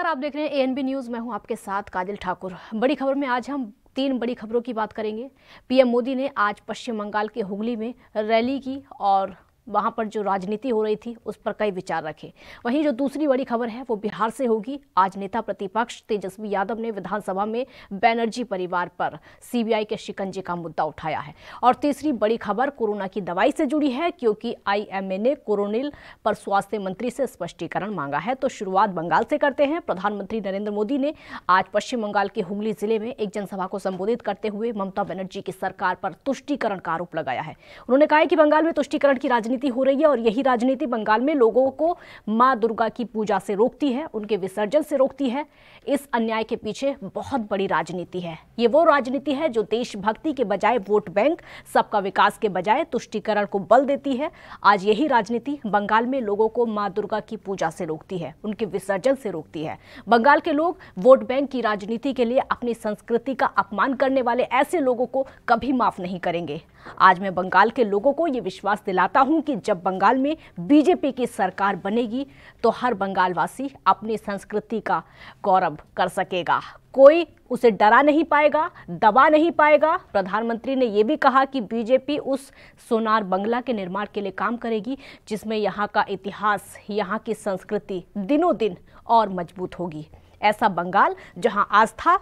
नमस्कार, आप देख रहे हैं एएनबी न्यूज़। मैं हूं आपके साथ काजल ठाकुर। बड़ी खबर में आज हम 3 बड़ी खबरों की बात करेंगे। पीएम मोदी ने आज पश्चिम बंगाल के हुगली में रैली की और वहां पर जो राजनीति हो रही थी उस पर कई विचार रखे। वहीं जो दूसरी बड़ी खबर है वो बिहार से होगी। आज नेता प्रतिपक्ष तेजस्वी यादव ने विधानसभा में बनर्जी परिवार पर सीबीआई के शिकंजे का मुद्दा उठाया है। और तीसरी बड़ी खबर कोरोना की दवाई से जुड़ी है, क्योंकि आईएमए ने कोरोनिल पर स्वास्थ्य मंत्री से स्पष्टीकरण मांगा है। तो शुरुआत बंगाल से करते हैं। प्रधानमंत्री नरेंद्र मोदी ने आज पश्चिम बंगाल के हुगली जिले में एक जनसभा को संबोधित करते हुए ममता बनर्जी की सरकार पर तुष्टीकरण का आरोप लगाया है। उन्होंने कहा कि बंगाल में तुष्टीकरण की राजनीति हो रही है और यही राजनीति बंगाल में लोगों को मां दुर्गा की पूजा से रोकती है, उनके विसर्जन से रोकती है। इस अन्याय के पीछे बहुत बड़ी राजनीति है। ये वो राजनीति है जो देशभक्ति के बजाय वोट बैंक, सबका विकास के बजाय तुष्टीकरण को बल देती है। आज यही राजनीति बंगाल में लोगों को मां दुर्गा की पूजा से रोकती है, उनके विसर्जन से रोकती है। बंगाल के लोग वोट बैंक की राजनीति के लिए अपनी संस्कृति का अपमान करने वाले ऐसे लोगों को कभी माफ नहीं करेंगे। आज मैं बंगाल के लोगों को ये विश्वास दिलाता हूं कि जब बंगाल में बीजेपी की सरकार बनेगी तो हर बंगालवासी अपनी संस्कृति का गौरव कर सकेगा। कोई उसे डरा नहीं पाएगा, दबा नहीं पाएगा। प्रधानमंत्री ने यह भी कहा कि बीजेपी उस सोनार बंगला के निर्माण के लिए काम करेगी जिसमें यहाँ का इतिहास, यहाँ की संस्कृति दिनों दिन और मजबूत होगी। ऐसा बंगाल जहाँ आस्था,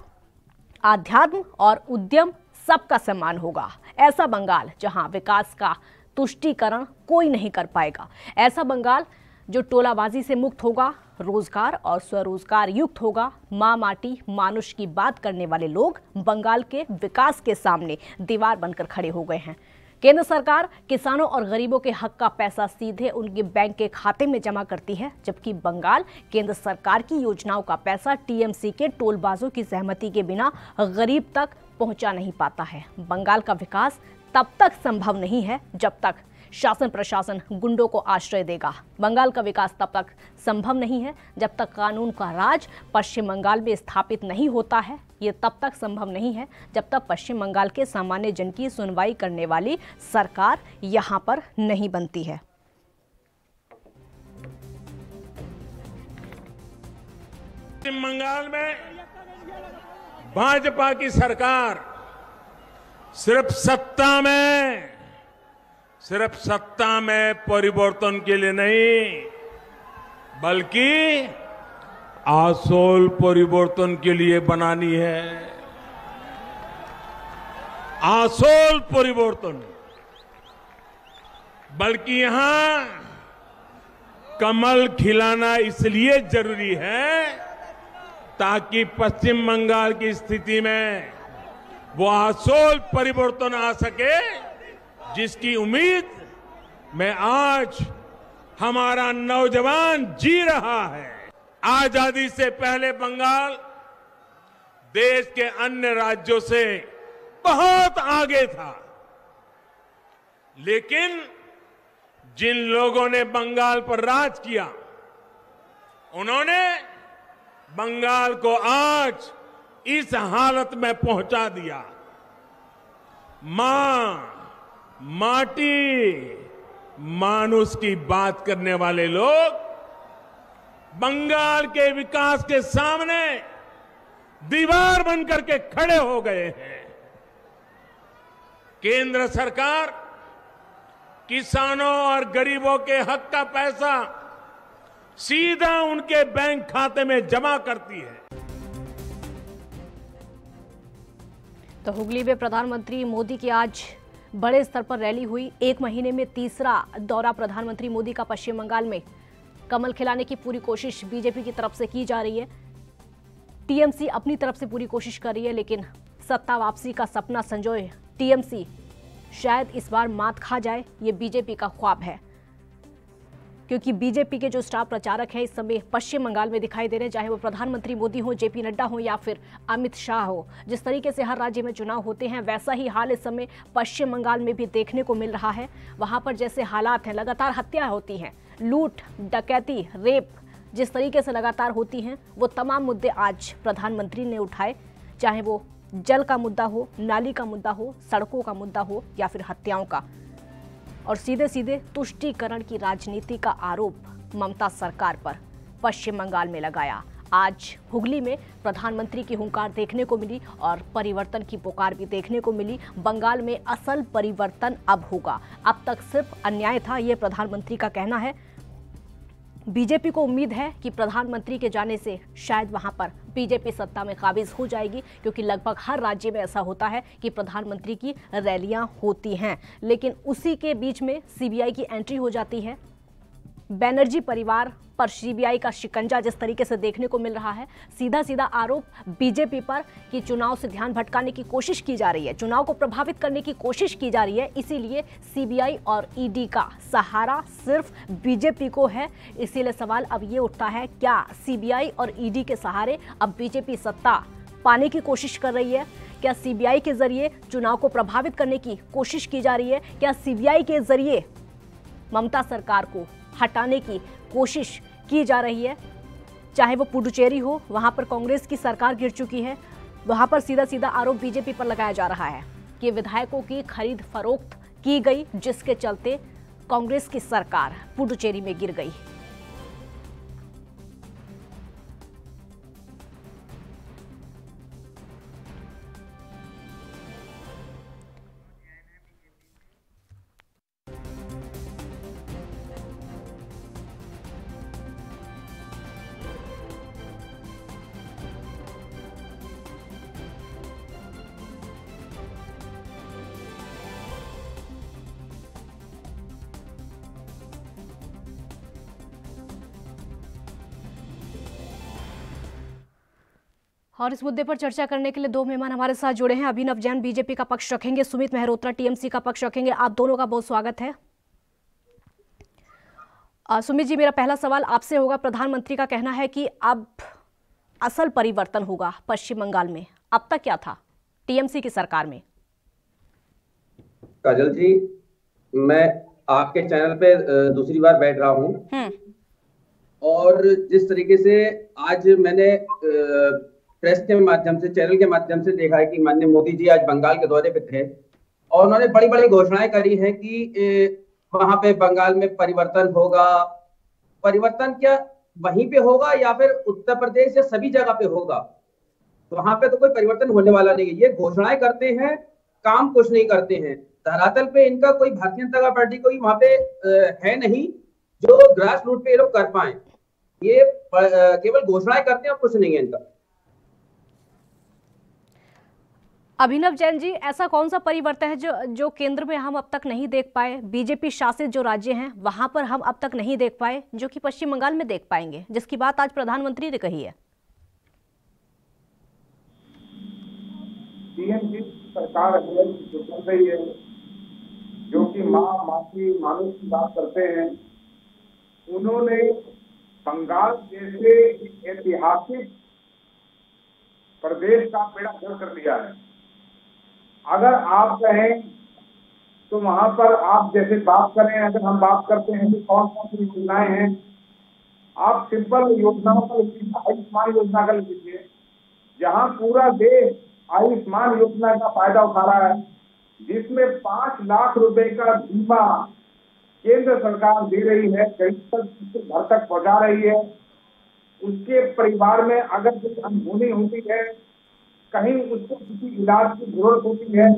आध्यात्म और उद्यम सबका सम्मान होगा। ऐसा बंगाल जहां विकास का तुष्टीकरण कोई नहीं कर पाएगा। ऐसा बंगाल जो टोलाबाजी से मुक्त होगा, रोजगार और स्वरोजगार युक्त होगा। मां माटी मानुष की बात करने वाले लोग बंगाल के विकास के सामने दीवार बनकर खड़े हो गए हैं। केंद्र सरकार किसानों और गरीबों के हक का पैसा सीधे उनके बैंक के खाते में जमा करती है, जबकि बंगाल केंद्र सरकार की योजनाओं का पैसा टीएमसी के टोलबाजों की सहमति के बिना गरीब तक पहुंचा नहीं पाता है। बंगाल का विकास तब तक संभव नहीं है जब तक शासन प्रशासन गुंडों को आश्रय देगा। बंगाल का विकास तब तक संभव नहीं है जब तक कानून का राज पश्चिम बंगाल में स्थापित नहीं होता है। ये तब तक संभव नहीं है जब तक पश्चिम बंगाल के सामान्य जन की सुनवाई करने वाली सरकार यहां पर नहीं बनती है। पश्चिम बंगाल में भाजपा की सरकार सिर्फ सत्ता में परिवर्तन के लिए नहीं, बल्कि आसोल परिवर्तन के लिए बनानी है। आसोल परिवर्तन, बल्कि यहां कमल खिलाना इसलिए जरूरी है ताकि पश्चिम बंगाल की स्थिति में वो आसोल परिवर्तन आ सके जिसकी उम्मीद में आज हमारा नौजवान जी रहा है। आजादी से पहले बंगाल देश के अन्य राज्यों से बहुत आगे था, लेकिन जिन लोगों ने बंगाल पर राज किया उन्होंने बंगाल को आज इस हालत में पहुंचा दिया। मां माटी मानुष की बात करने वाले लोग बंगाल के विकास के सामने दीवार बनकर के खड़े हो गए हैं। केंद्र सरकार किसानों और गरीबों के हक का पैसा सीधा उनके बैंक खाते में जमा करती है। तो हुगली में प्रधानमंत्री मोदी की आज बड़े स्तर पर रैली हुई। 1 महीने में तीसरा दौरा प्रधानमंत्री मोदी का पश्चिम बंगाल में। कमल खिलाने की पूरी कोशिश बीजेपी की तरफ से की जा रही है। टीएमसी अपनी तरफ से पूरी कोशिश कर रही है, लेकिन सत्ता वापसी का सपना संजोए टीएमसी शायद इस बार मात खा जाए, ये बीजेपी का ख्वाब है। क्योंकि बीजेपी के जो स्टार प्रचारक हैं इस समय पश्चिम बंगाल में दिखाई दे रहे हैं, चाहे वो प्रधानमंत्री मोदी हो, जेपी नड्डा हो या फिर अमित शाह हो। जिस तरीके से हर राज्य में चुनाव होते हैं वैसा ही हाल इस समय पश्चिम बंगाल में भी देखने को मिल रहा है। वहां पर जैसे हालात हैं, लगातार हत्या होती हैं, लूट, डकैती, रेप जिस तरीके से लगातार होती हैं, वो तमाम मुद्दे आज प्रधानमंत्री ने उठाए, चाहे वो जल का मुद्दा हो, नाली का मुद्दा हो, सड़कों का मुद्दा हो या फिर हत्याओं का। और सीधे सीधे तुष्टीकरण की राजनीति का आरोप ममता सरकार पर पश्चिम बंगाल में लगाया। आज हुगली में प्रधानमंत्री की हुंकार देखने को मिली और परिवर्तन की पुकार भी देखने को मिली। बंगाल में असल परिवर्तन अब होगा, अब तक सिर्फ अन्याय था, ये प्रधानमंत्री का कहना है। बीजेपी को उम्मीद है कि प्रधानमंत्री के जाने से शायद वहां पर बीजेपी सत्ता में काबिज हो जाएगी, क्योंकि लगभग हर राज्य में ऐसा होता है कि प्रधानमंत्री की रैलियां होती हैं। लेकिन उसी के बीच में सीबीआई की एंट्री हो जाती है। बनर्जी परिवार पर सीबीआई का शिकंजा जिस तरीके से देखने को मिल रहा है, सीधा सीधा आरोप बीजेपी पर कि चुनाव से ध्यान भटकाने की कोशिश की जा रही है, चुनाव को प्रभावित करने की कोशिश की जा रही है। इसीलिए सीबीआई और ईडी का सहारा सिर्फ बीजेपी को है। इसीलिए सवाल अब ये उठता है, क्या सीबीआई और ईडी के सहारे अब बीजेपी सत्ता पाने की कोशिश कर रही है? क्या सीबीआई के जरिए चुनाव को प्रभावित करने की कोशिश की जा रही है? क्या सीबीआई के जरिए ममता सरकार को हटाने की कोशिश की जा रही है? चाहे वो पुडुचेरी हो, वहां पर कांग्रेस की सरकार गिर चुकी है, वहां पर सीधा सीधा आरोप बीजेपी पर लगाया जा रहा है कि विधायकों की खरीद फरोख्त की गई, जिसके चलते कांग्रेस की सरकार पुडुचेरी में गिर गई। और इस मुद्दे पर चर्चा करने के लिए दो मेहमान हमारे साथ जुड़े हैं। अभिनव जैन बीजेपी का पक्ष रखेंगे, सुमित मेहरोत्रा टीएमसी का पक्ष रखेंगे। आप दोनों का बहुत स्वागत है। सुमित जी, मेरा पहला सवाल आपसे होगा। प्रधानमंत्री का कहना है कि अब असल परिवर्तन होगा पश्चिम बंगाल में, अब तक क्या था टीएमसी की सरकार में? काजल जी, मैं आपके चैनल पे दूसरी बार बैठ रहा हूँ और जिस तरीके से आज मैंने प्रेस के माध्यम से, चैनल के माध्यम से देखा है कि माननीय मोदी जी आज बंगाल के दौरे पे थे और उन्होंने बड़ी बड़ी घोषणाएं करी हैं कि वहां पे बंगाल में परिवर्तन होगा। परिवर्तन क्या वहीं पे होगा या फिर उत्तर प्रदेश या सभी जगह पे होगा? वहां पे तो कोई परिवर्तन होने वाला नहीं है। ये घोषणाएं करते हैं, काम कुछ नहीं करते हैं। धरातल पे इनका कोई भारतीय जनता पार्टी कोई वहां पे है नहीं जो ग्रास रूट पे ये लोग कर पाए। ये केवल घोषणाएं करते हैं और कुछ नहीं है इनका। अभिनव जैन जी, ऐसा कौन सा परिवर्तन है जो केंद्र में हम अब तक नहीं देख पाए, बीजेपी शासित जो राज्य हैं वहां पर हम अब तक नहीं देख पाए, जो कि पश्चिम बंगाल में देख पाएंगे, जिसकी बात आज प्रधानमंत्री ने कही है? टीएमसी सरकार जो चल रही है, जो कि माफी मानुष की बात करते हैं, उन्होंने बंगाल जैसे ऐतिहासिक प्रदेश का बेड़ा गर्क कर दिया है। अगर आप कहें तो वहां पर आप जैसे बात करें, अगर हम बात करते हैं कि कौन कौन सी योजनाएं हैं, आप सिंपल योजनाओं का आयुष्मान योजना का लीजिए, जहां पूरा देश आयुष्मान योजना का फायदा उठा रहा है, जिसमें 5 लाख रुपए का बीमा केंद्र सरकार दे रही है, गरीब तक घर तक पहुंचा रही है। उसके परिवार में अगर कुछ अनहोनी होती है, कहीं उसको किसी इलाज की जरूरत होती है,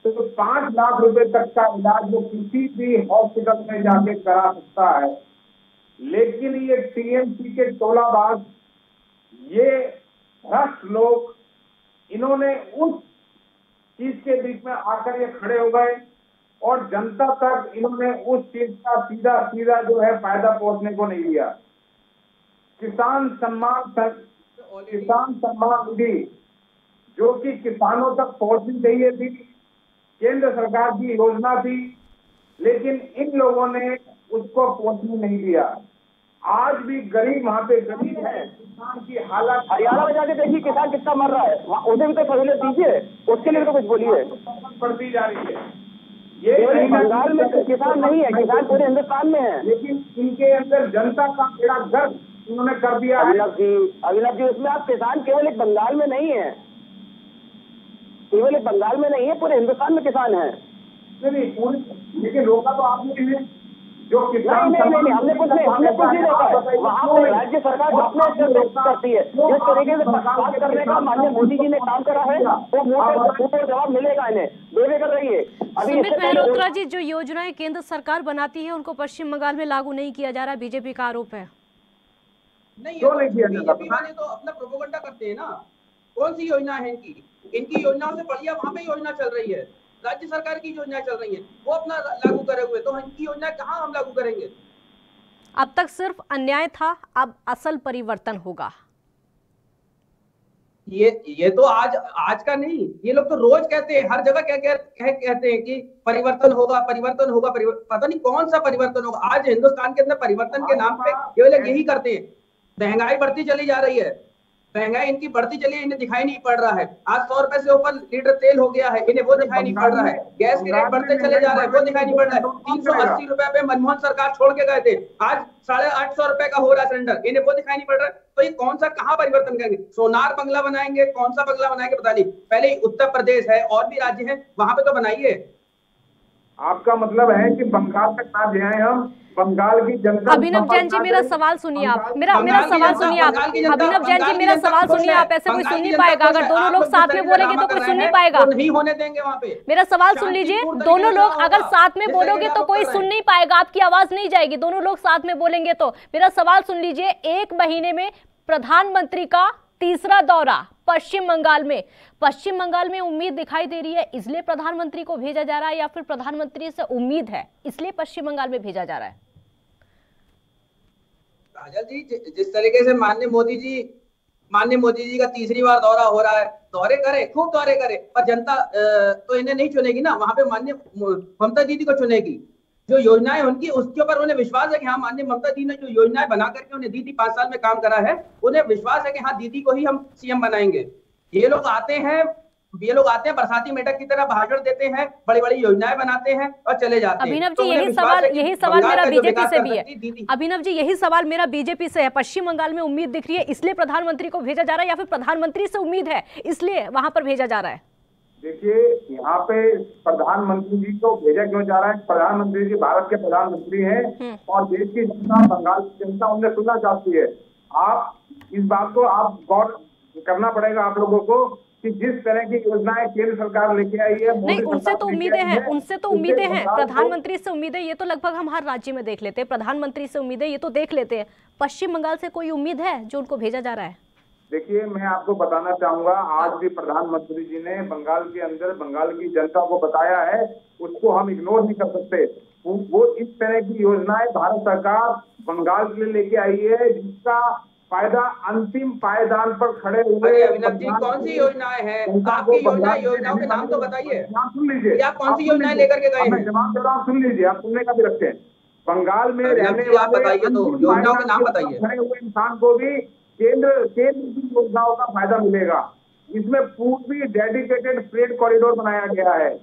तो 5 लाख रुपए तक का इलाज वो किसी भी हॉस्पिटल में जाके करा सकता है। लेकिन ये टीएमसी के टोलाबाज, ये भ्रष्ट लोग, इन्होंने उस चीज के बीच में आकर ये खड़े हो गए और जनता तक इन्होंने उस चीज का सीधा सीधा जो है फायदा पहुंचने को नहीं दिया। किसान सम्मान निधि जो कि किसानों तक पहुंचनी चाहिए थी, केंद्र सरकार की योजना थी, लेकिन इन लोगों ने उसको पहुंचने नहीं दिया। आज भी गरीब वहाँ पे गरीब है, किसान की हालत। हरियाणा में जाके देखिए किसान कितना मर रहा है, उसे भी तो सहूलियत दीजिए, उसके लिए तो कुछ बोलिए। बढ़ती जा रही है। ये बंगाल में तो किसान नहीं है, किसान पूरे हिंदुस्तान में है, लेकिन इनके अंदर जनता का बेड़ा गर्क उन्होंने कर दिया है। अभिनव जी, उसमें आप किसान केवल एक बंगाल में नहीं है, केवल एक बंगाल में नहीं है, पूरे हिंदुस्तान में किसान है। नहीं पूरे, लेकिन रोका तो आपने जो किसान नहीं, हमने कुछ नहीं देखा है। वहाँ पे राज्य सरकार अपने से व्यक्त करती है। जिस तरीके से बात करने का माननीय मोदी जी ने काम करा है, वो मुंह जवाब मिलेगा इन्हें, देवे कर रही है। सुमित मल्होत्रा जी, जो योजनाएं केंद्र सरकार बनाती है उनको पश्चिम बंगाल में लागू नहीं किया जा रहा, बीजेपी का आरोप है। नहीं, बीजेपी वाले तो अपना प्रोपेगेंडा करते हैं ना। कौन सी योजना है इनकी योजनाओं से बढ़िया वहाँ पे योजना चल रही है, राज्य सरकार की योजनाएं चल रही हैं, वो अपना लागू करे हुए, तो इनकी योजना कहाँ हम लागू करेंगे? अब तक सिर्फ अन्याय था, अब असल परिवर्तन होगा। ये तो आज का नहीं, ये लोग तो रोज कहते हैं, हर जगह कहते हैं कि परिवर्तन होगा, पता नहीं कौन सा परिवर्तन होगा। आज हिंदुस्तान के अंदर परिवर्तन के नाम पे ये लोग यही करते हैं। महंगाई बढ़ती चली जा रही है, महंगाई इनकी बढ़ती चली है, इन्हें दिखाई नहीं पड़ रहा है। आज 100 रुपए से ऊपर लीटर तेल हो गया है, इन्हें वो दिखाई नहीं पड़ रहा है। गैस के रेट बढ़ते चले जा रहे हैं, वो दिखाई नहीं पड़ रहा है। 380 रुपए पे मनमोहन सरकार छोड़ के गए थे, आज 850 रुपए का हो रहा है सिलेंडर, इन्हें वो दिखाई नहीं पड़ रहा है। तो ये कौन सा कहाँ परिवर्तन करेंगे? सोनार बंगला बनाएंगे, कौन सा बंगला बनाएंगे पता नहीं। पहले उत्तर प्रदेश है और भी राज्य है, वहां पे तो बनाइए। आपका मतलब है कि बंगाल तक ना जाए हम, बंगाल की जनता। अभिनव जैन जी, मेरा सवाल सुनिए आप, मेरा सवाल सुनिए आप। अभिनव जैन जी, मेरा सवाल सुनिए आप। ऐसे कोई सुन नहीं पाएगा, अगर दोनों लोग साथ में बोलेंगे तो कोई सुन नहीं पाएगा। नहीं होने देंगे वहाँ पे। मेरा सवाल सुन लीजिए, दोनों लोग अगर साथ में बोलोगे तो कोई सुन नहीं पाएगा, आपकी आवाज नहीं जाएगी। दोनों लोग साथ में बोलेंगे तो मेरा सवाल सुन लीजिए। 1 महीने में प्रधानमंत्री का तीसरा दौरा पश्चिम बंगाल में उम्मीद दिखाई दे रही है, इसलिए प्रधानमंत्री को भेजा जा रहा है, या फिर प्रधानमंत्री से उम्मीद है इसलिए पश्चिम बंगाल में भेजा जा रहा है? काजल जी, जिस तरीके से माननीय मोदी जी का तीसरी बार दौरा हो रहा है, दौरे करे, खूब दौरे करे, पर जनता तो इन्हें नहीं चुनेगी ना। वहां पे माननीय ममता दीदी को चुनेगी। जो योजनाएं उनकी, उसके ऊपर उन्हें विश्वास है कि हाँ, माननीय ममता दी ने जो योजनाएं बना करके उन्हें दी थी, 5 साल में काम करा है, उन्हें विश्वास है कि हाँ, दीदी को ही हम सीएम बनाएंगे। ये लोग आते हैं बरसाती मेढक की तरह भाषण देते हैं, बड़ी बड़ी योजनाएं बनाते हैं और चले जाते हैं। अभिनव जी, यही सवाल मेरा बीजेपी से भी है। अभिनव जी, यही सवाल मेरा बीजेपी से है। पश्चिम बंगाल में उम्मीद दिख रही है, इसलिए प्रधानमंत्री को भेजा जा रहा है, या फिर प्रधानमंत्री से उम्मीद है इसलिए वहां पर भेजा जा रहा है? देखिए, यहाँ पे प्रधानमंत्री जी को भेजा क्यों जा रहा है? प्रधानमंत्री जी भारत के प्रधानमंत्री हैं और देश की जनता, बंगाल की जनता उन्हें सुनना चाहती है। आप इस बात को आप गौर करना पड़ेगा आप लोगों को कि जिस तरह की योजनाएं केंद्र सरकार लेके आई है, नहीं, उनसे तो उम्मीदें हैं, प्रधानमंत्री से उम्मीदें, ये तो लगभग हम हर राज्य में देख लेते हैं। प्रधानमंत्री से उम्मीदें ये तो देख लेते हैं, पश्चिम बंगाल से कोई उम्मीद है जो उनको भेजा जा रहा है? देखिए, मैं आपको बताना चाहूंगा, आज भी प्रधानमंत्री जी ने बंगाल के अंदर बंगाल की जनता को बताया है, उसको हम इग्नोर नहीं कर सकते। वो इस तरह की योजनाएं भारत सरकार बंगाल के लिए लेके आई है, जिसका फायदा अंतिम पायदान पर खड़े हुए। अभिनव जी, कौन सी योजनाएं हैं आपकी? योजनाओं के नाम तो बताइए। सुन लीजिए, आप कौन सी योजनाएं लेकर के गए हैं? जवाब दे रहा हूँ, सुन लीजिए, आप सुनने का भी रखते हैं। बंगाल में रहने वाले बताइए, तो योजनाओं के नाम बताइए। खड़े हुए इंसान को भी केंद्र की योजनाओं का फायदा मिलेगा। इसमें पूर्वी डेडिकेटेड फ्रेट कॉरिडोर बनाया गया है,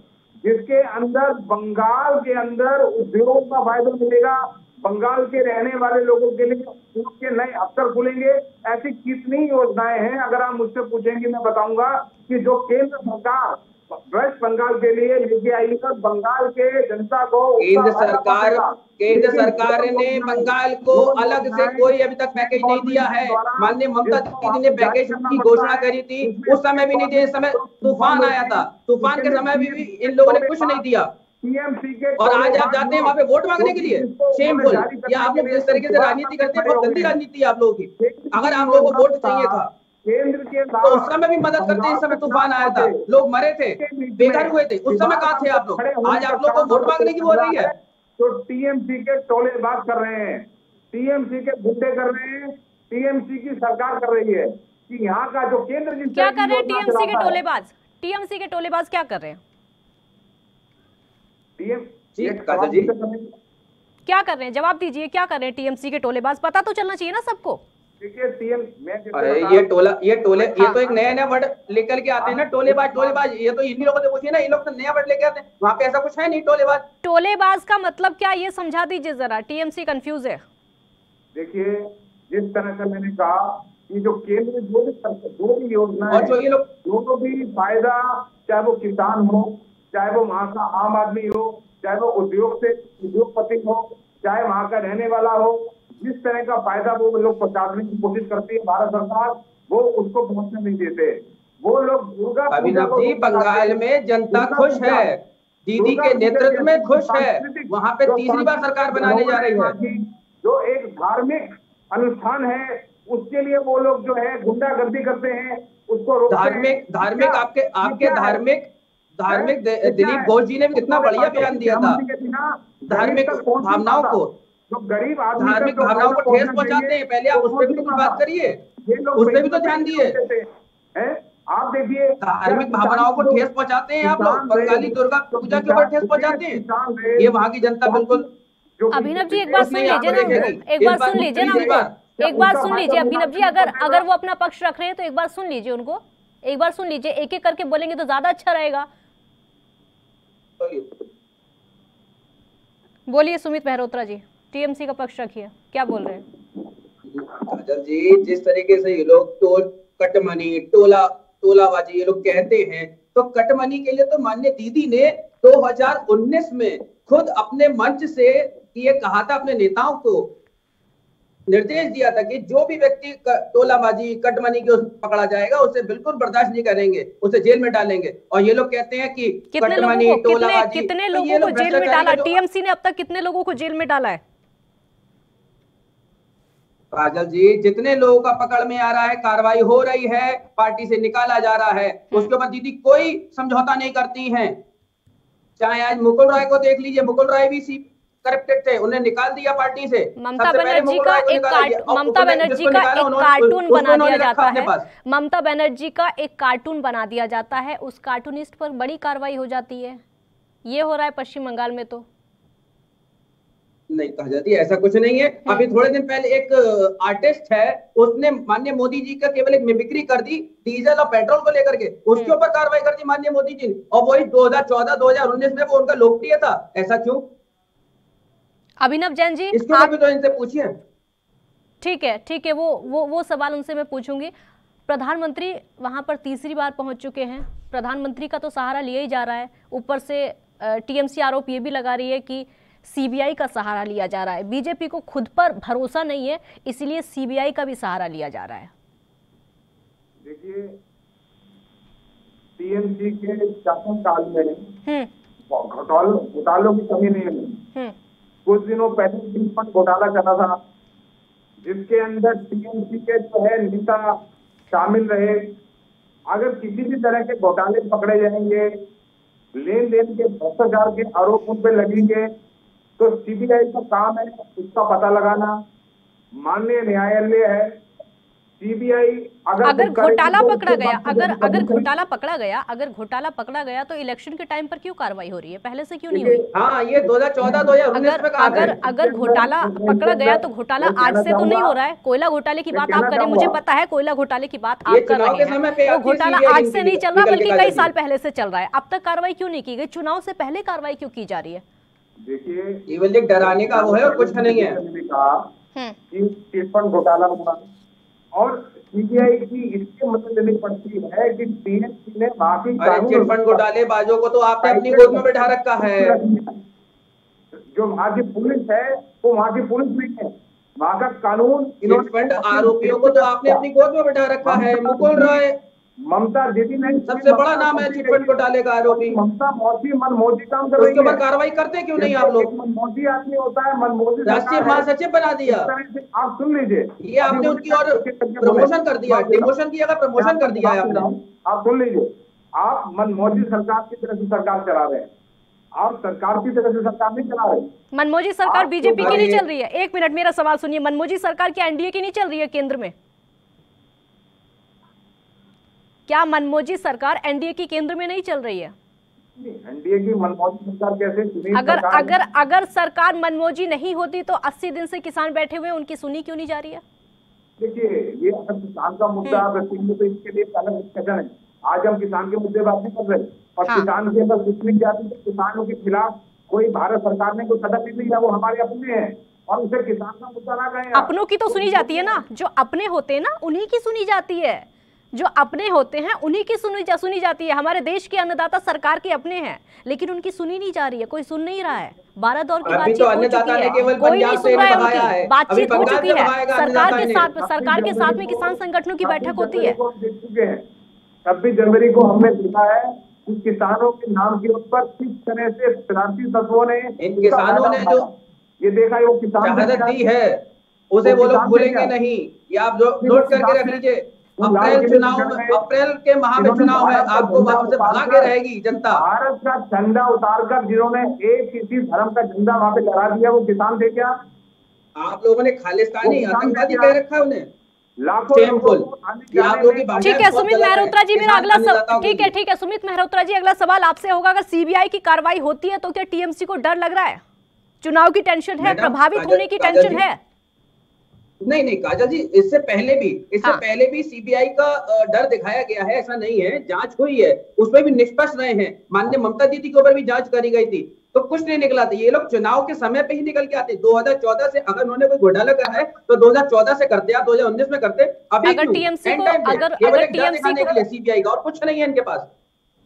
जिसके अंदर बंगाल के अंदर उद्योग का फायदा मिलेगा। बंगाल के रहने वाले लोगों के लिए उसके नए अवसर खुलेंगे। ऐसी कितनी योजनाएं हैं, अगर आप मुझसे पूछेंगे मैं बताऊंगा कि जो केंद्र सरकार वेस्ट बंगाल के लिए लेके आई है, बंगाल के जनता को। केंद्र सरकार ने बंगाल को अलग से कोई अभी तक पैकेज नहीं दिया है। माननीय ममता दीदी ने पैकेज की घोषणा करी थी, उस समय भी नहीं दिया। इस समय तूफान आया था, तूफान के समय भी इन लोगों ने कुछ नहीं दिया। और आज आप जाते हैं वहां पे वोट मांगने के लिए, शेमफुल। या आप लोग जिस तरीके से राजनीति करते हैं, बहुत गंदी राजनीति है आप लोगों की। अगर आप लोगों को वोट चाहिए था केंद्र के, तो उस समय भी मदद करते। इस समय तूफान आया था, लोग मरे थे, बेघर हुए थे, उस समय कहाँ थे आप लोग? आज आप लोग को वोट मांगने की बोल रही है। तो टीएमसी के टोलेबाज कर रहे हैं, टीएमसी के गुंडे कर रहे हैं, टीएमसी की सरकार कर रही है कि यहाँ का जो केंद्र क्या कर रहे हैं? टीएमसी के टोलेबाज क्या कर रहे हैं? क्या कर रहे हैं? जवाब दीजिए, क्या कर रहे हैं टीएमसी के टोलेबाज? पता तो चलना चाहिए ना सबको। देखिए, ये तो एक नया वर्ड लेकर के आते हैं ना, टोलेबाज। ये तो इन्हीं लोगों से पूछिए ना, ये लोग तो नया वर्ड लेके आते हैं। वहाँ पे ऐसा कुछ है नहीं। टोलेबाज का मतलब क्या, ये समझा दीजिए जरा, टीएमसी कंफ्यूज है। देखिए, जिस तरह से मैंने कहा कि जो केंद्र जो भी योजना और जो ये लोग जो भी फायदा, चाहे वो किसान हो, चाहे वो वहाँ का आम आदमी हो, चाहे वो उद्योगपति हो, चाहे वहां का रहने वाला हो, जिस तरह का फायदा वो लोग पहुंचाने की कोशिश करती है भारत सरकार, वो उसको पहुंचने नहीं देते। वो लोग दुर्गा अभिनव जी, बंगाल में जनता खुश है, दीदी के नेतृत्व में खुश है, वहां पे तीसरी बार सरकार बनाने जा रही है। जो एक धार्मिक अनुष्ठान है उसके लिए वो लोग जो है गुंडागर्दी करते हैं, उसको धार्मिक धार्मिक दिलीप घोष जी ने भी कितना बढ़िया बयान दिया था। धार्मिक भावनाओं को, जो गरीब धार्मिक भावनाओं को ठेस पहुंचाते हैं, पहले आप उस पर भी तो कुछ बात करिए, उस पर भी तो ध्यान दिए। आप देखिए, धार्मिक भावनाओं को ठेस पहुंचाते हैं आप लोग, बंगाली दुर्गा पूजा के ऊपर ठेस पहुंचाते हैं। ये वहां की जनता बिल्कुल। अभिनव जी एक बार सुन लीजिए ना, एक बार सुन लीजिए ना उनको, एक बार सुन लीजिए अभिनव जी, अगर वो अपना पक्ष रख रहे हैं तो एक बार सुन लीजिए उनको, एक बार सुन लीजिए, एक एक करके बोलेंगे तो ज्यादा अच्छा रहेगा। बोलिए सुमित मेहरोत्रा जी, टीएमसी का पक्ष रखिए, क्या बोल रहे हैं? काजल जी, जिस तरीके से ये लोग कटमनी टोलाबाजी ये लोग कहते हैं, तो कटमनी के लिए तो माननीय दीदी ने 2019 में खुद अपने मंच से ये कहा था, अपने नेताओं को निर्देश दिया था कि जो भी व्यक्ति टोलाबाजी कटमनी के पकड़ा जाएगा उसे बिल्कुल बर्दाश्त नहीं करेंगे, उसे जेल में डालेंगे। और ये लोग कहते हैं कि कटमनी टोलाबाजी, कितने लोगों को जेल में डाला? टीएमसी ने अब तक कितने लोगों को जेल में डाला है? काजल जी, जितने लोगों का पकड़ में आ रहा है, कार्रवाई हो रही है, पार्टी से निकाला जा रहा है, उसके ऊपर दीदी कोई समझौता नहीं करती हैं। चाहे आज मुकुल राय को देख लीजिए, मुकुल राय भी करप्टेड थे, उन्हें निकाल दिया पार्टी से। ममता बनर्जी का एक कार्टून बना दिया जाता है, ममता बनर्जी का एक कार्टून बना दिया जाता है, उस कार्टूनिस्ट पर बड़ी कार्रवाई हो जाती है। ये हो रहा है पश्चिम बंगाल में। तो नहीं कहा जाती, ऐसा कुछ नहीं है। अभी थोड़े दिन पहले एक आर्टिस्ट है, उसने माननीय मोदी जी का केवल एक मिमिक्री कर दी डीजल और पेट्रोल को लेकर के, उसके ऊपर कार्रवाई कर दी माननीय मोदी जी ने, और वही 2014-2019 में वो उनका लोकप्रिय था। ऐसा क्यों? अभिनव जैन जी, इसको भी तो इनसे पूछिए। ठीक है, वो सवाल उनसे मैं पूछूंगी। प्रधानमंत्री वहां पर तीसरी बार पहुंच चुके हैं, प्रधानमंत्री का तो सहारा लिया ही जा रहा है, ऊपर से टीएमसी आरोप ये भी लगा रही है कि सीबीआई का सहारा लिया जा रहा है। बीजेपी को खुद पर भरोसा नहीं है, इसलिए सीबीआई का भी सहारा लिया जा रहा है। देखिए, टीएमसी के शासनकाल में घोटालों की कमी नहीं है। कुछ दिनों पहले चिटफंड घोटाला चला था, जिसके अंदर टीएमसी के जो है नेता शामिल रहे। अगर किसी भी तरह के घोटाले पकड़े जाएंगे, लेन देन के भ्रष्टाचार के आरोप उन पर लगेंगे, तो सीबीआई का काम है उसका पता लगाना। माननीय न्यायालय है, सीबीआई अगर घोटाला पकड़ा गया, अगर घोटाला पकड़ा गया तो इलेक्शन के टाइम पर क्यों कार्रवाई हो रही है? पहले से क्यों नहीं हुई? हाँ, ये 2014-2019 में अगर घोटाला पकड़ा गया तो घोटाला आज से तो नहीं हो रहा है। कोयला घोटाले की बात आप करें, मुझे पता है कोयला घोटाले की बात आप कर रहे हैं, वो घोटाला आज से नहीं चल रहा बल्कि कई साल पहले से चल रहा है। अब तक कार्रवाई क्यों नहीं की गई? चुनाव से पहले कार्रवाई क्यों की जा रही है? देखिए, केवल एक डराने का वो है और कुछ नहीं है। कि चिटफंड घोटाला हुआ और सीबीआई की इसकी मदद लेनी पड़ती है कि टीएमसी ने बाकी चिटफंड घोटाले बाजों को तो आपने अपनी गोद में बैठा रखा है। जो वहाँ की पुलिस है वो वहाँ की पुलिस नहीं है, वहाँ का कानून। चिटफंड आरोपियों को तो आपने अपनी गोद में बैठा रखा है। मुकुल राय, ममता दीदी ने सबसे बड़ा नाम है चिटफंड घोटाले का आरोपी। ममता मनमोजी काम कर रही है, उसके ऊपर कार्रवाई करते क्यों नहीं आप लोग? मनमोजी आदमी होता है, मनमोजी राष्ट्रीय महासचिव बना दिया। आप सुन लीजिए, ये आपने उनकी और प्रमोशन कर दिया, डिमोशन की जगह प्रमोशन कर दिया है आपने। आप सुन लीजिए, आप मनमोजी सरकार की तरह से सरकार चला रहे हैं, आप सरकार की तरह से सरकार नहीं चला रहे। मनमोजी सरकार बीजेपी की नहीं चल रही है। एक मिनट, मेरा सवाल सुनिए। मनमोजी सरकार की एनडीए की नहीं चल रही है केंद्र में? क्या मनमोजी सरकार एनडीए की केंद्र में नहीं चल रही है? एनडीए की मनमोजी सरकार कैसे? अगर सरकार मनमोजी नहीं होती तो 80 दिन से किसान बैठे हुए, उनकी सुनी क्यों नहीं जा रही है? देखिए, ये अगर किसान का मुद्दा रखेंगे तो इसके लिए अलग डिस्कशन है। आज हम किसान के मुद्दे बात नहीं कर रहे, और किसान के अंदर कुछ नहीं जाती तो किसानों के खिलाफ कोई भारत सरकार ने कोई कदम नहीं लिया, वो हमारे अपने हैं और उसे किसान का मुद्दा ना कहें। अपनों की तो सुनी जाती है ना, जो अपने होते हैं ना उन्हीं की सुनी जाती है, जो अपने होते हैं उन्हीं की सुनी जाती है। हमारे देश के अन्नदाता सरकार के अपने हैं, लेकिन उनकी सुनी नहीं जा रही है, कोई सुन नहीं रहा है। 12 दौर की अभी बातचीत तो हो अन्नदाता चुकी ने है, केवल कोई नहीं पंजाब से सुन रहा है भगाया है, उनकी बातचीत हो चुकी है। सरकार के साथ में किसान संगठनों की बैठक होती है। देख चुके हैं 26 जनवरी को हमने देखा है कि किसानों के नाम के ऊपर किस तरह से शरारती तत्वों ने इन किसानों ने जो ये देखा है, वो किसान शहादत दी है उसे वो लोग भूलेंगे नहीं। ये आप जो नोट करके रख लीजिए, अप्रैल के माह में चुनाव है, आपको वहां से भगा के रहेगी जनता। भारत का झंडा उतारकर जिन्होंने एक किसी धर्म का झंडा वहां पे लगा दिया, वो किसान थे क्या? आप लोगों ने खालिस्तानी आतंकवादी कह रखा है उन्हें। लाखों ठीक है सुमित मेहरोत्रा जी, मेरा अगला सवाल ठीक है सुमित मेहरोत्रा जी, अगला सवाल आपसे होगा, अगर सीबीआई की कार्रवाई होती है तो क्या टीएमसी को डर लग रहा है? चुनाव की टेंशन है, प्रभावित होने की टेंशन है? नहीं काजल जी, इससे पहले भी सीबीआई का डर दिखाया गया है, ऐसा नहीं है। जांच हुई है, उसमें भी निष्पक्ष रहे हैं। माननीय ममता दीदी के ऊपर भी जांच करी गई थी, तो कुछ नहीं निकला था। ये लोग चुनाव के समय पे ही निकल के आते। 2014 से अगर उन्होंने कोई घोटाला करा है तो 2014 से करते, आप 2019 में करते। अभी अगर टीएमसी को सीबीआई का और कुछ नहीं है इनके पास।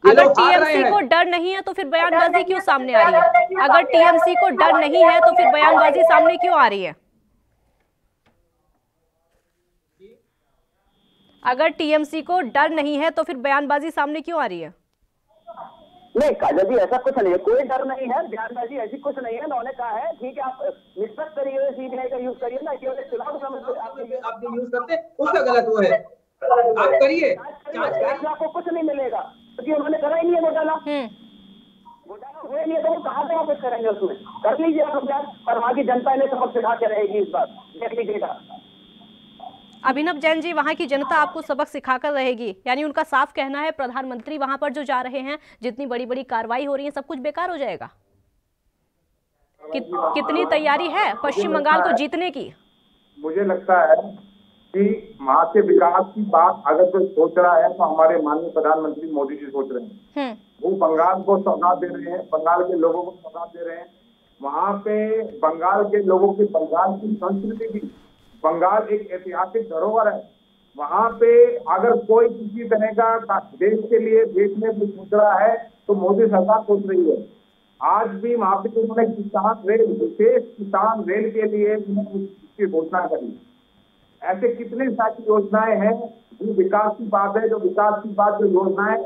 अगर टीएमसी को डर नहीं है तो फिर बयानबाजी क्यों सामने आ रही है? अगर टीएमसी को डर नहीं है तो फिर बयानबाजी सामने क्यों आ रही है? अगर टीएमसी को डर नहीं है तो फिर बयानबाजी सामने क्यों आ रही है? नहीं काजल जी, ऐसा कुछ नहीं है, कोई डर नहीं है, बयानबाजी ऐसी कुछ नहीं है। उन्होंने कहा है ठीक है, आप निष्पक्ष तरीके से सीबीआई का यूज करिए ना, केवल चुनाव आप जो यूज करते उसका गलत वो है, आप करिए। आपको कुछ नहीं मिलेगा क्योंकि उन्होंने करा ही नहीं है घोटाला। घोटाला हुए नहीं है तो वो कहाँ से वापस करेंगे? उसमें कर लीजिए आप, और वहाँ की जनता इन्हें सबक सिखा के रहेगी इस बार, देख लीजिएगा। अभिनव जैन जी, वहां की जनता आपको सबक सिखाकर रहेगी, यानी उनका साफ कहना है प्रधानमंत्री वहां पर जो जा रहे हैं, जितनी बड़ी बड़ी कार्रवाई हो रही है, सब कुछ बेकार हो जाएगा। कितनी तैयारी है पश्चिम बंगाल को जीतने की? मुझे लगता है कि वहां के विकास की बात अगर कोई सोच रहा है तो हमारे माननीय प्रधानमंत्री मोदी जी सोच रहे हैं। वो बंगाल को सौगात दे रहे हैं, बंगाल के लोगों को सौगात दे रहे हैं। वहां पे बंगाल के लोगों की, बंगाल की संस्कृति की, बंगाल एक ऐतिहासिक धरोहर है। वहां पे अगर कोई किसी तरह का देश के लिए, देश में कुछ सोच रहा है तो मोदी सरकार सोच रही है। आज भी वहां पे उन्होंने किसान रेल, विशेष किसान रेल के लिए उसकी घोषणा करी। ऐसे कितने सारी योजनाएं हैं जो विकास की बात है, जो विकास की बात, जो योजनाएं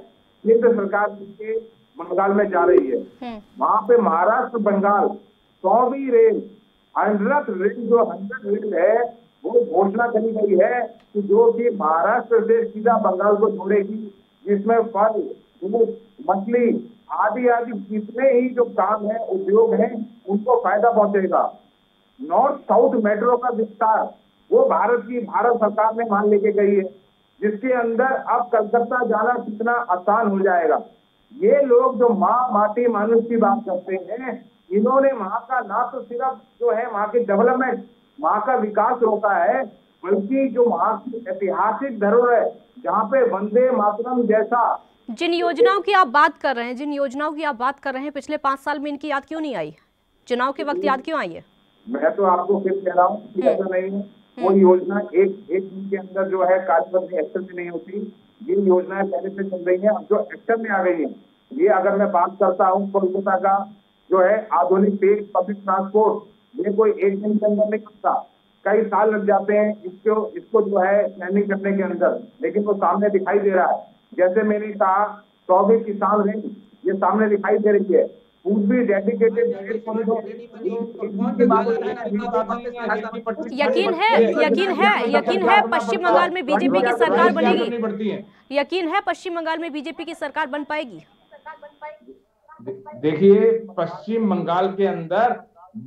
केंद्र सरकार के बंगाल में जा रही है। वहां पे महाराष्ट्र बंगाल 100वीं रेल, 100th रेल है, वो घोषणा करी गई है कि जो कि महाराष्ट्र से सीधा बंगाल को जोड़ेगी, जिसमें फल, दूध, मछली आदि जितने ही जो काम है, उद्योग हैं, उनको फायदा पहुंचेगा। नॉर्थ साउथ मेट्रो का विस्तार वो भारत सरकार ने मान लेके गई है, जिसके अंदर अब कलकत्ता जाना कितना आसान हो जाएगा। ये लोग जो माँ माटी मानुष की बात करते हैं, इन्होंने वहां का ना तो सिर्फ जो है वहां की डेवलपमेंट, वहां का विकास रोका है, बल्कि जो वहां की ऐतिहासिक धरोहर है, जहाँ पे वंदे मातरम जैसा जिन योजनाओं की आप बात कर रहे हैं, पिछले 5 साल में इनकी याद क्यों नहीं आई? चुनाव के वक्त याद क्यों आई है? मैं तो आपको फिर कह रहा हूँ कि ऐसा नहीं है। कोई योजना एक दिन के अंदर जो है कार्यक्रम में एक्शन में नहीं होती। ये योजनाएं पहले से चल रही है, अब जो एक्शन में आ गई है। ये अगर मैं बात करता हूँ कोलकाता का जो है आधुनिक तेज पब्लिक ट्रांसपोर्ट, ये कोई एक दिन के अंदर नहीं करता, कई साल लग जाते हैं इसको जो है प्लानिंग करने के अंदर, लेकिन वो सामने दिखाई दे रहा है। जैसे मैंने कहा 100वीं किसान रेल, ये सामने दिखाई दे रही है। पूर्वी डेडिकेटेड यकीन है पश्चिम बंगाल में बीजेपी की सरकार बनेगी? यकीन है पश्चिम बंगाल में बीजेपी की सरकार बन पाएगी? देखिए, पश्चिम बंगाल के अंदर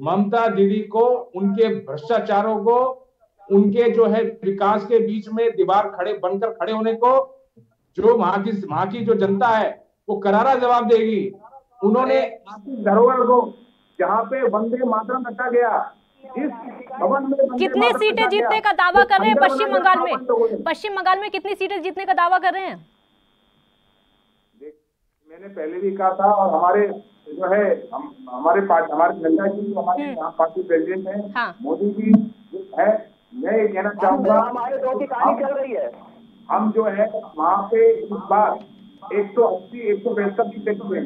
ममता दीदी को, उनके भ्रष्टाचारों को, उनके जो है विकास के बीच में दीवार बनकर खड़े होने को जो वहां की जो जनता है वो करारा जवाब देगी। उन्होंने धरोहर को, जहाँ पे वंदे मातरम रखा गया, जिस भवन में कितनी सीटें जीतने का दावा कर रहे हैं पश्चिम बंगाल में? पश्चिम बंगाल में कितनी सीटें जीतने का दावा कर रहे हैं? मैंने पहले भी कहा था, और हमारे जो है हमारे नड्डा जी हमारे यहाँ पार्टी प्रेसिडेंट है, हाँ। मोदी जी है, मैं ये कहना चाहूंगा हमारे दो की कहानी चल रही है। हम जो है वहाँ पे इस बार 180-162 सीटें जीतेंगे।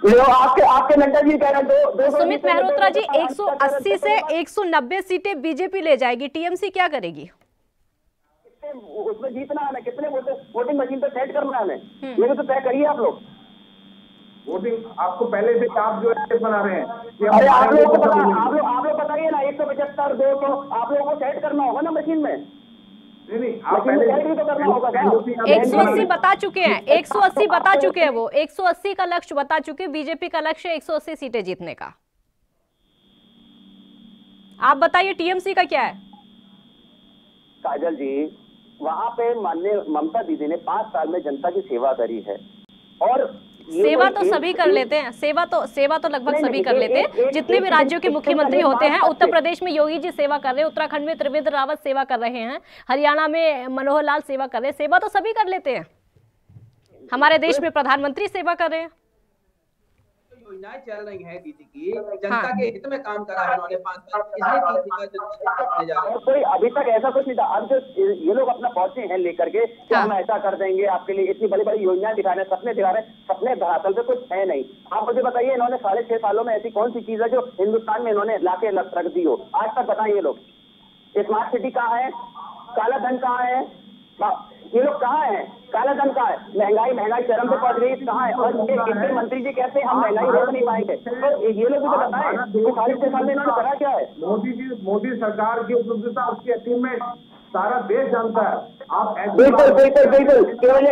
आपके नड्डा जी कह रहे हैं सुमित मेहरोत्रा जी 180 से 190 सीटें बीजेपी ले जाएगी, टीएमसी क्या करेगी? उसमें जीतना है, कितने वोटिंग मशीन पे सेट करना है, ये भी तो तय करिए आप लोग। वोटिंग आपको पहले से आप जो है बना रहे हैं। अरे आप लोग बताइए ना, 175 200 आप लोगों को सेट करना होगा ना मशीन में। नहीं, आप पहले तो करना होगा। 180 बता चुके हैं, 180 बता चुके हैं, वो 180 का लक्ष्य बता चुके हैं। बीजेपी का लक्ष्य 180 सीटें जीतने का। आप बताइए टीएमसी का क्या है? काजल जी, वहां पे माननीय ममता दीदी ने 5 साल में जनता की सेवा करी है, और सेवा तो सभी कर लेते हैं, सेवा तो लगभग सभी कर लेते हैं। जितने भी राज्यों के मुख्यमंत्री होते हैं, उत्तर प्रदेश में योगी जी सेवा कर रहे हैं, उत्तराखंड में त्रिवेंद्र रावत सेवा कर रहे हैं, हरियाणा में मनोहर लाल सेवा कर रहे हैं, सेवा तो सभी कर लेते हैं। हमारे देश में प्रधानमंत्री सेवा कर रहे हैं। योजनाएं चल रही है दीदी की, जनता के हित में काम करा है उन्होंने 5 साल, इसलिए कोई अभी तक ऐसा कुछ नहीं था। अब जो ये लोग अपना पहुंचे हैं लेकर के कि हम ऐसा कर देंगे आपके लिए, इतनी बड़ी बड़ी योजनाएं दिखा रहे हैं, सपने दिखा रहे हैं, सपने धरातल पे कुछ है नहीं। आप मुझे बताइए, इन्होंने 6.5 सालों में ऐसी कौन सी चीज है जो हिंदुस्तान में इन्होंने लाके रख दी हो? आज तक बताइए लोग। स्मार्ट सिटी कहाँ है? काला धन कहाँ है? ये लोग कहाँ हैं? काला धन कहाँ है? महंगाई चरम पे पहुंच गई, कहाँ है? और ये मंत्री जी कहते हैं हम महंगाई रोक नहीं पाएंगे, तो ये लोग मुझे बताएं, 6.5 साल में इन्होंने करा क्या है? मोदी सरकार की उपलब्धता, उसकी अचीवमेंट सारा देश जानता है। आप बिल्कुल केवल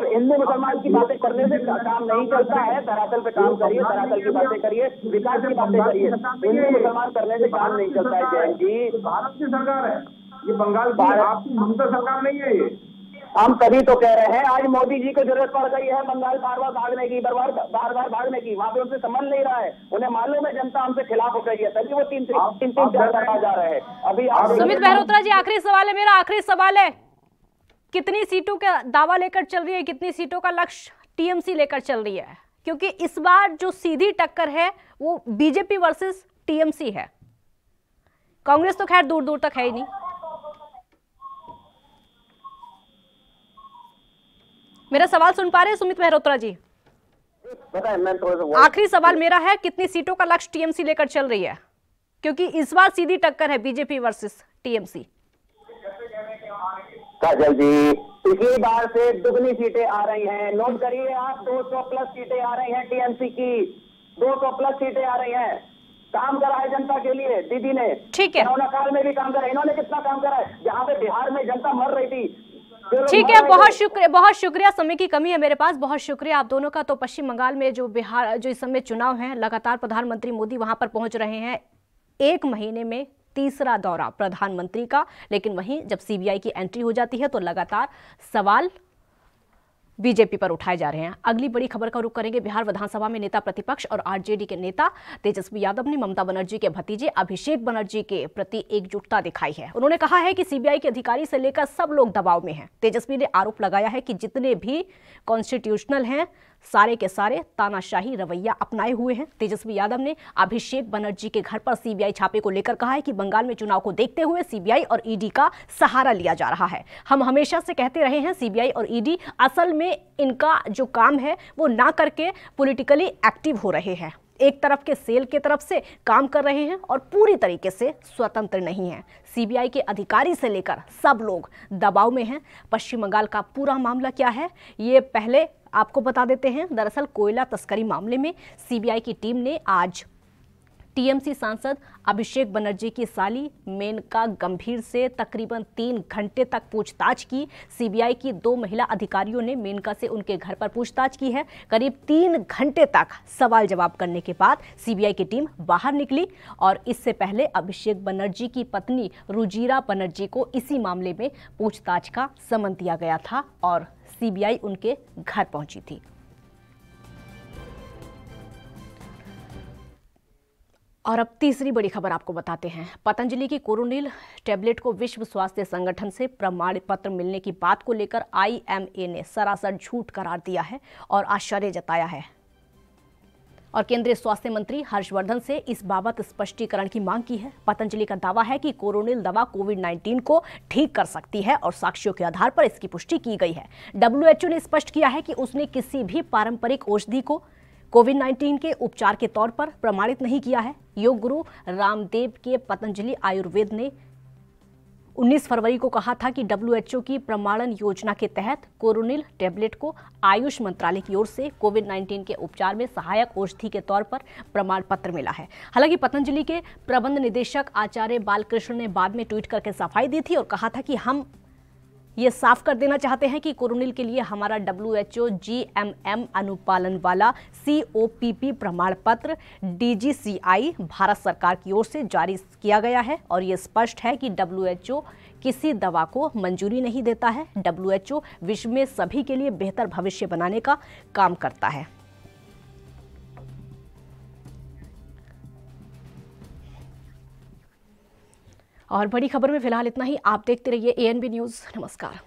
हिंदू मुसलमान की बातें करने से काम नहीं चलता है। धरातल पे काम करिए, धरातल की बातें करिए, विकास की बातें करिए। हिंदू मुसलमान करने से काम नहीं चलता है। जयंत जी, भारत की सरकार है ये, बंगाल की आपकी ममता सरकार नहीं है ये। हम तभी तो कह रहे हैं, आज मोदी जी को जरूरत पड़ गई है बंगाल बार बार भागने की, बार भागने की। वहाँ पे उनसे संबंध नहीं रहा है, उन्हें मालूम है जनता हमसे खिलाफ हो गई है, तभी वो तीन चार जा रहे हैं। अभी सुमित मेहरोत्रा जी, आखिरी सवाल है मेरा, आखिरी सवाल है, कितनी सीटों का दावा लेकर चल रही है, कितनी सीटों का लक्ष्य टीएमसी लेकर चल रही है? क्योंकि इस बार जो सीधी टक्कर है वो बीजेपी वर्सेस टीएमसी है। कांग्रेस तो खैर दूर दूर तक है ही नहीं। मेरा सवाल सुन पा रहे हैं सुमित मेहरोत्रा जी? आखिरी सवाल मेरा है, कितनी सीटों का लक्ष्य टीएमसी लेकर चल रही है? क्योंकि इस बार सीधी टक्कर है बीजेपी वर्सेस टीएमसी। काजल जी, पिछली बार से दुगनी सीटें आ रही हैं, नोट करिए आप, 200 प्लस सीटें आ रही हैं टीएमसी की, 200 प्लस सीटें आ रही हैं। काम करा है जनता के लिए दीदी ने, ठीक है, कोरोना काल में भी काम करा है। इन्होंने कितना काम करा है? जहाँ पे बिहार में जनता मर रही थी। ठीक है, बहुत शुक्रिया, समय की कमी है मेरे पास, बहुत शुक्रिया आप दोनों का। तो पश्चिम बंगाल में जो इस समय चुनाव है, लगातार प्रधानमंत्री मोदी वहां पर पहुंच रहे हैं। 1 महीने में तीसरा दौरा प्रधानमंत्री का, लेकिन वहीं जब सीबीआई की एंट्री हो जाती है तो लगातार सवाल बीजेपी पर उठाए जा रहे हैं। अगली बड़ी खबर का रुख करेंगे। बिहार विधानसभा में नेता प्रतिपक्ष और आरजेडी के नेता तेजस्वी यादव ने ममता बनर्जी के भतीजे अभिषेक बनर्जी के प्रति एकजुटता दिखाई है। उन्होंने कहा है कि सीबीआई के अधिकारी से लेकर सब लोग दबाव में हैं। तेजस्वी ने आरोप लगाया है कि जितने भी कॉन्स्टिट्यूशनल हैं सारे के सारे तानाशाही रवैया अपनाए हुए हैं। तेजस्वी यादव ने अभिषेक बनर्जी के घर पर सीबीआई छापे को लेकर कहा है कि बंगाल में चुनाव को देखते हुए सीबीआई और ईडी का सहारा लिया जा रहा है। हम हमेशा से कहते रहे हैं सीबीआई और ईडी असल में इनका जो काम है वो ना करके पॉलिटिकली एक्टिव हो रहे हैं, एक तरफ के सेल के तरफ से काम कर रहे हैं और पूरी तरीके से स्वतंत्र नहीं है। सीबीआई के अधिकारी से लेकर सब लोग दबाव में हैं। पश्चिम बंगाल का पूरा मामला क्या है ये पहले आपको बता देते हैं। दरअसल कोयला तस्करी मामले में सीबीआई की टीम ने आज टीएमसी सांसद अभिषेक बनर्जी की साली मेनका गंभीर से तकरीबन 3 घंटे तक पूछताछ की। सीबीआई की 2 महिला अधिकारियों ने मेनका से उनके घर पर पूछताछ की है। करीब 3 घंटे तक सवाल जवाब करने के बाद सीबीआई की टीम बाहर निकली और इससे पहले अभिषेक बनर्जी की पत्नी रुजिरा बनर्जी को इसी मामले में पूछताछ का समन दिया गया था और सीबीआई उनके घर पहुंची थी। और अब तीसरी बड़ी खबर आपको बताते हैं। पतंजलि की कोरोनिल टैबलेट को विश्व स्वास्थ्य संगठन से प्रमाण पत्र मिलने की बात को लेकर आईएमए ने सरासर झूठ करार दिया है और आश्चर्य जताया है और केंद्रीय स्वास्थ्य मंत्री हर्षवर्धन से इस बाबत स्पष्टीकरण की मांग की है। पतंजलि का दावा है कि कोरोनिल दवा कोविड-19 को ठीक कर सकती है और साक्ष्यों के आधार पर इसकी पुष्टि की गई है। WHO ने स्पष्ट किया है कि उसने किसी भी पारंपरिक औषधि को कोविड-19 के उपचार के तौर पर प्रमाणित नहीं किया है। योग गुरु रामदेव के पतंजलि आयुर्वेद ने 19 फरवरी को कहा था कि WHO की प्रमाणन योजना के तहत कोरोनिल टेबलेट को आयुष मंत्रालय की ओर से कोविड-19 के उपचार में सहायक औषधि के तौर पर प्रमाण पत्र मिला है। हालांकि पतंजलि के प्रबंध निदेशक आचार्य बालकृष्ण ने बाद में ट्वीट करके सफाई दी थी और कहा था कि हम ये साफ कर देना चाहते हैं कि कोरोनिल के लिए हमारा WHO GMM अनुपालन वाला COPP प्रमाण पत्र DGCI भारत सरकार की ओर से जारी किया गया है और ये स्पष्ट है कि WHO किसी दवा को मंजूरी नहीं देता है। WHO विश्व में सभी के लिए बेहतर भविष्य बनाने का काम करता है। और बड़ी खबर में फिलहाल इतना ही। आप देखते रहिए ANB न्यूज़। नमस्कार।